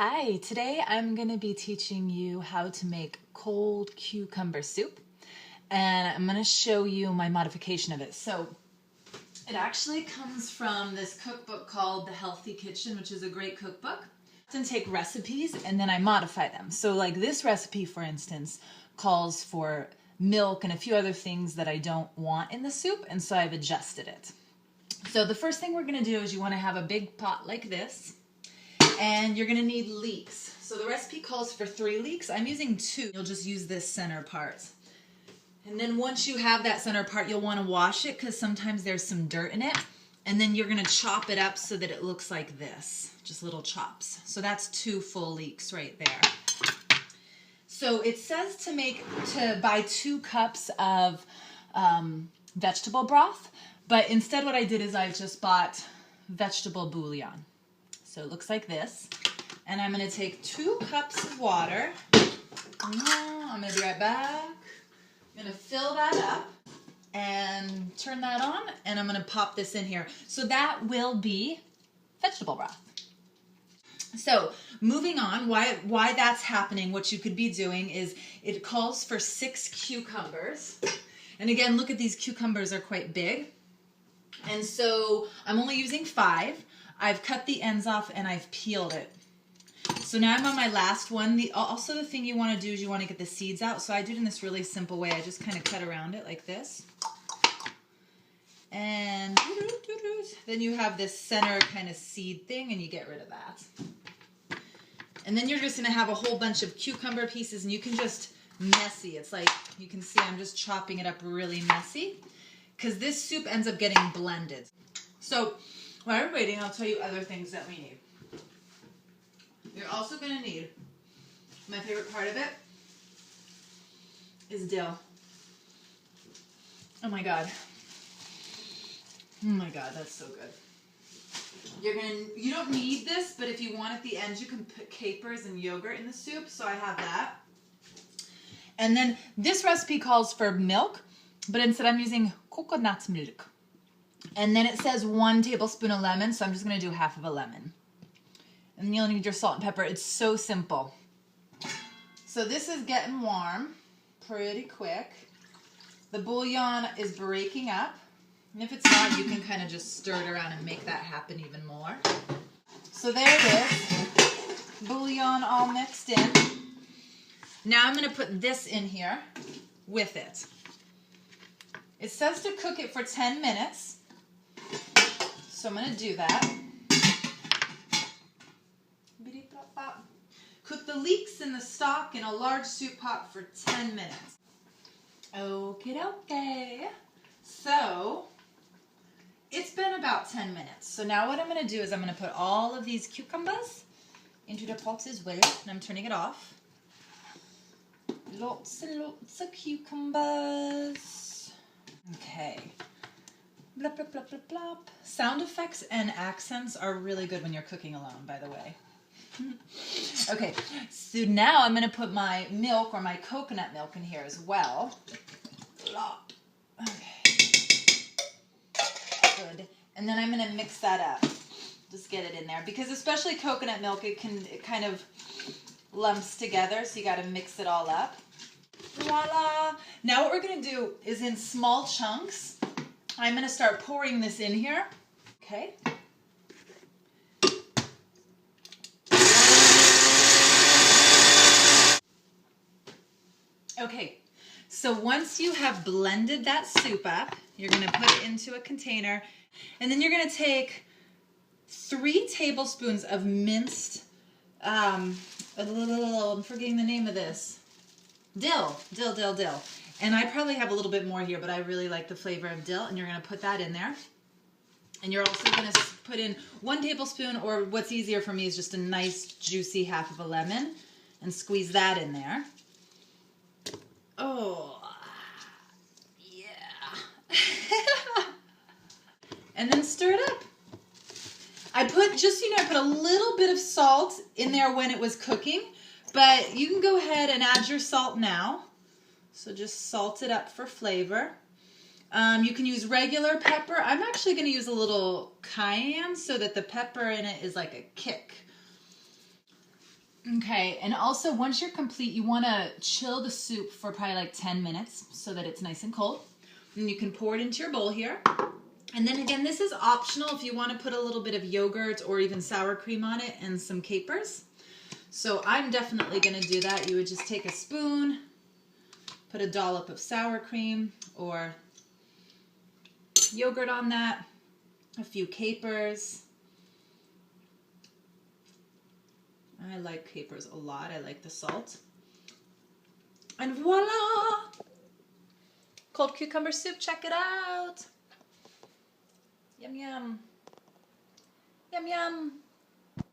Hi, today I'm going to be teaching you how to make cold cucumber soup, and I'm going to show you my modification of it. So it actually comes from this cookbook called The Healthy Kitchen, which is a great cookbook. I often take recipes and then I modify them. So like this recipe, for instance, calls for milk and a few other things that I don't want in the soup, and so I've adjusted it. So the first thing we're going to do is you want to have a big pot like this. And you're going to need leeks. So the recipe calls for 3 leeks. I'm using 2. You'll just use this center part. And then once you have that center part, you'll want to wash it because sometimes there's some dirt in it. And then you're going to chop it up so that it looks like this, just little chops. So that's 2 full leeks right there. So it says to buy 2 cups of vegetable broth, but instead what I did is I just bought vegetable bouillon. So it looks like this. And I'm going to take 2 cups of water. I'm going to be right back. I'm going to fill that up and turn that on. And I'm going to pop this in here. So that will be vegetable broth. So moving on, why that's happening, what you could be doing is it calls for 6 cucumbers. And again, look at these cucumbers are quite big. And so I'm only using 5. I've cut the ends off and I've peeled it. So now I'm on my last one. Also the thing you want to do is you want to get the seeds out. So I do it in this really simple way. I just kind of cut around it like this. And then you have this center kind of seed thing and you get rid of that. And then you're just going to have a whole bunch of cucumber pieces and you can just messy. It's like you can see I'm just chopping it up really messy because this soup ends up getting blended. So while we're waiting, I'll tell you other things that we need. You're also going to need, my favorite part of it is dill. Oh my God. Oh my God, that's so good. You don't need this, but if you want at the end, you can put capers and yogurt in the soup, so I have that. And then this recipe calls for milk, but instead I'm using coconut milk. And then it says 1 tablespoon of lemon, so I'm just going to do half of a lemon. And you'll need your salt and pepper. It's so simple. So this is getting warm pretty quick. The bouillon is breaking up. And if it's not, you can kind of just stir it around and make that happen even more. So there it is. Bouillon all mixed in. Now I'm going to put this in here with it. It says to cook it for 10 minutes. So I'm going to do that. Cook the leeks in the stock in a large soup pot for 10 minutes. Okay. So it's been about 10 minutes. So now what I'm going to do is I'm going to put all of these cucumbers into the pot as well. And I'm turning it off. Lots and lots of cucumbers. Okay. Blop, blop, blop, blop, blop. Sound effects and accents are really good when you're cooking alone, by the way. Okay, so now I'm going to put my milk or my coconut milk in here as well. Okay. Good. And then I'm going to mix that up. Just get it in there. Because especially coconut milk, it kind of lumps together, so you got to mix it all up. Voila! Now what we're going to do is in small chunks, I'm going to start pouring this in here. Okay. Okay, so once you have blended that soup up, you're going to put it into a container, and then you're going to take 3 tablespoons of minced, I'm forgetting the name of this, dill. And I probably have a little bit more here, but I really like the flavor of dill, and you're going to put that in there. And you're also going to put in 1 tablespoon, or what's easier for me is just a nice juicy half of a lemon, and squeeze that in there. Oh, yeah. And then stir it up. I put, just so you know, I put a little bit of salt in there when it was cooking, but you can go ahead and add your salt now. So just salt it up for flavor. You can use regular pepper. I'm actually going to use a little cayenne so that the pepper in it is like a kick. Okay, and also once you're complete, you want to chill the soup for probably like 10 minutes so that it's nice and cold. And you can pour it into your bowl here. And then again, this is optional if you want to put a little bit of yogurt or even sour cream on it and some capers. So I'm definitely going to do that. You would just take a spoon, put a dollop of sour cream or yogurt on that, a few capers. I like capers a lot. I like the salt. And voila! Cold cucumber soup, check it out. Yum, yum. Yum, yum.